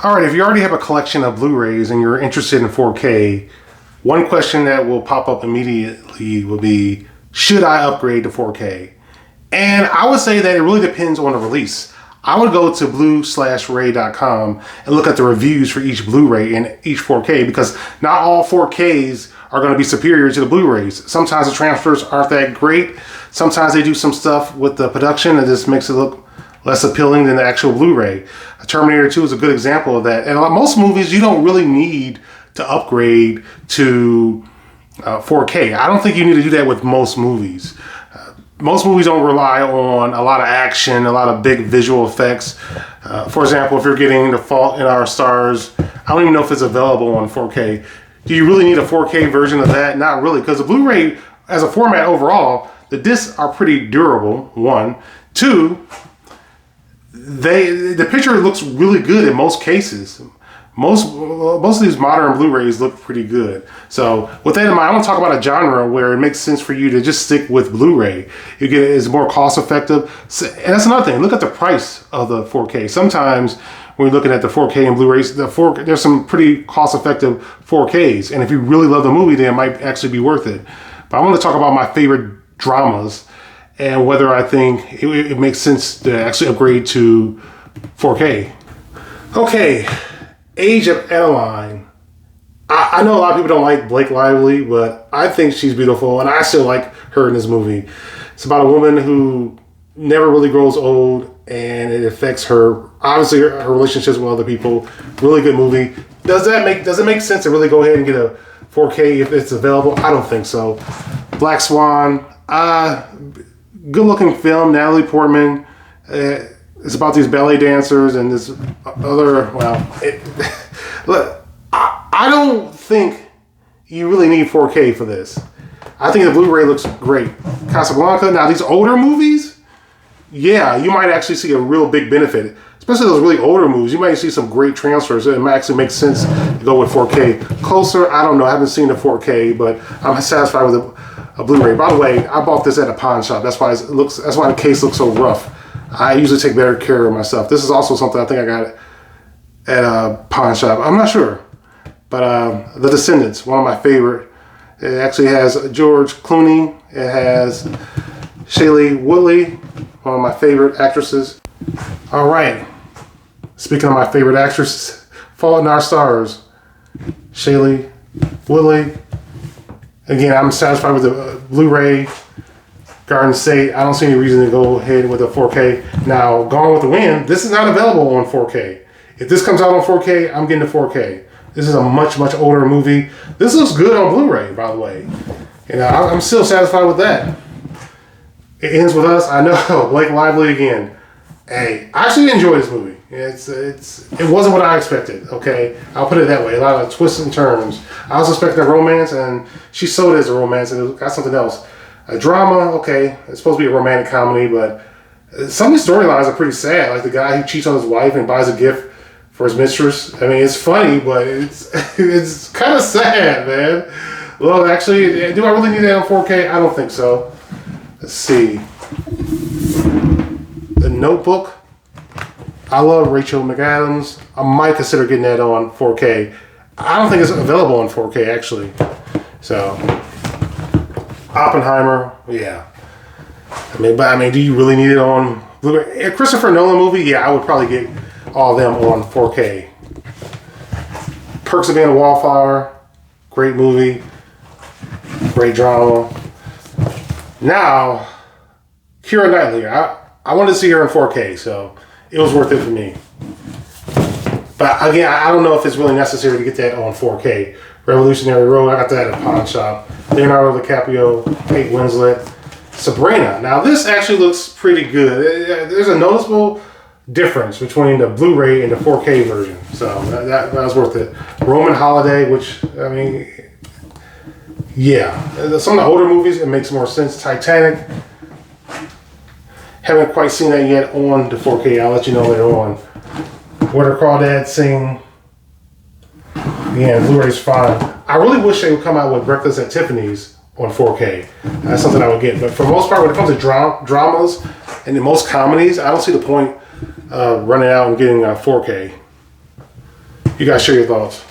All right, if you already have a collection of Blu-rays and you're interested in 4K, one question that will pop up immediately will be, should I upgrade to 4K? And I would say that it really depends on the release. I would go to blue-ray.com and look at the reviews for each Blu-ray and each 4K, because not all 4Ks are going to be superior to the Blu-rays. Sometimes the transfers aren't that great. Sometimes they do some stuff with the production that just makes it look less appealing than the actual Blu-ray. Terminator 2 is a good example of that. And most movies, you don't really need to upgrade to 4K. I don't think you need to do that with most movies. Most movies don't rely on a lot of action, a lot of big visual effects. For example, if you're getting The Fault in Our Stars, I don't even know if it's available on 4K. Do you really need a 4K version of that? Not really, because the Blu-ray, as a format overall, the discs are pretty durable, one. Two, the picture looks really good in most cases. Most of these modern Blu-rays look pretty good. So with that in mind, I want to talk about a genre where it makes sense for you to just stick with Blu-ray. It's more cost effective. And that's another thing. Look at the price of the 4K. Sometimes when you're looking at the 4K and Blu-rays, there's some pretty cost effective 4Ks. And if you really love the movie, then it might actually be worth it. But I want to talk about my favorite dramas and whether I think it makes sense to actually upgrade to 4K. Okay. Age of Adeline. I know a lot of people don't like Blake Lively, but I think she's beautiful, and I still like her in this movie. It's about a woman who never really grows old, and it affects her, obviously, her relationships with other people. Really good movie. Does it make sense to really go ahead and get a 4K if it's available? I don't think so. Black Swan. Good looking film. Natalie Portman. It's about these ballet dancers and this other, look, I don't think you really need 4K for this. I think the Blu-ray looks great. Casablanca, now these older movies, yeah, you might actually see a real big benefit. Especially those really older movies, you might see some great transfers. It might actually make sense to go with 4K. Closer, I don't know, I haven't seen the 4K, but I'm satisfied with a Blu-ray. By the way, I bought this at a pawn shop. That's why the case looks so rough. I usually take better care of myself. This is also something I think I got at a pawn shop. I'm not sure. But The Descendants, one of my favorite. It actually has George Clooney. It has Shailene Woodley, one of my favorite actresses. All right. Speaking of my favorite actresses, Fault in Our Stars, Shailene Woodley. Again, I'm satisfied with the Blu-ray. Garden State, I don't see any reason to go ahead with a 4K. Now, Gone with the Wind, this is not available on 4K. If this comes out on 4K, I'm getting the 4K. This is a much, much older movie. This looks good on Blu-ray, by the way. And I'm still satisfied with that. It ends with us. I know, Blake Lively again. Hey, I actually enjoyed this movie. It wasn't what I expected, okay? I'll put it that way. A lot of twists and turns. I was expecting a romance, and she sold it as a romance, and it got something else. A drama, okay, it's supposed to be a romantic comedy, but some of the storylines are pretty sad. Like the guy who cheats on his wife and buys a gift for his mistress. I mean, it's funny, but it's kind of sad, man. Well, actually, do I really need that on 4K? I don't think so. Let's see. The Notebook. I love Rachel McAdams. I might consider getting that on 4K. I don't think it's available on 4K, actually. So... Oppenheimer, yeah. I mean, do you really need it on Blu-ray? A Christopher Nolan movie, yeah, I would probably get all of them on 4K. Perks of Being a Wallflower, great movie, great drama. Now, Keira Knightley, I wanted to see her in 4K, so it was worth it for me. But again, I don't know if it's really necessary to get that on 4K. Revolutionary Road, I got that at a pawn shop. Leonardo DiCaprio, Kate Winslet, Sabrina. Now this actually looks pretty good. There's a noticeable difference between the Blu-ray and the 4K version. So that was worth it. Roman Holiday, which, I mean, yeah. Some of the older movies, it makes more sense. Titanic. Haven't quite seen that yet on the 4K. I'll let you know later on. What Are Crawdads Sing. Yeah, Blu-ray's fine. I really wish they would come out with Breakfast at Tiffany's on 4K. That's something I would get. But for the most part, when it comes to dramas and in most comedies, I don't see the point of running out and getting 4K. You guys share your thoughts.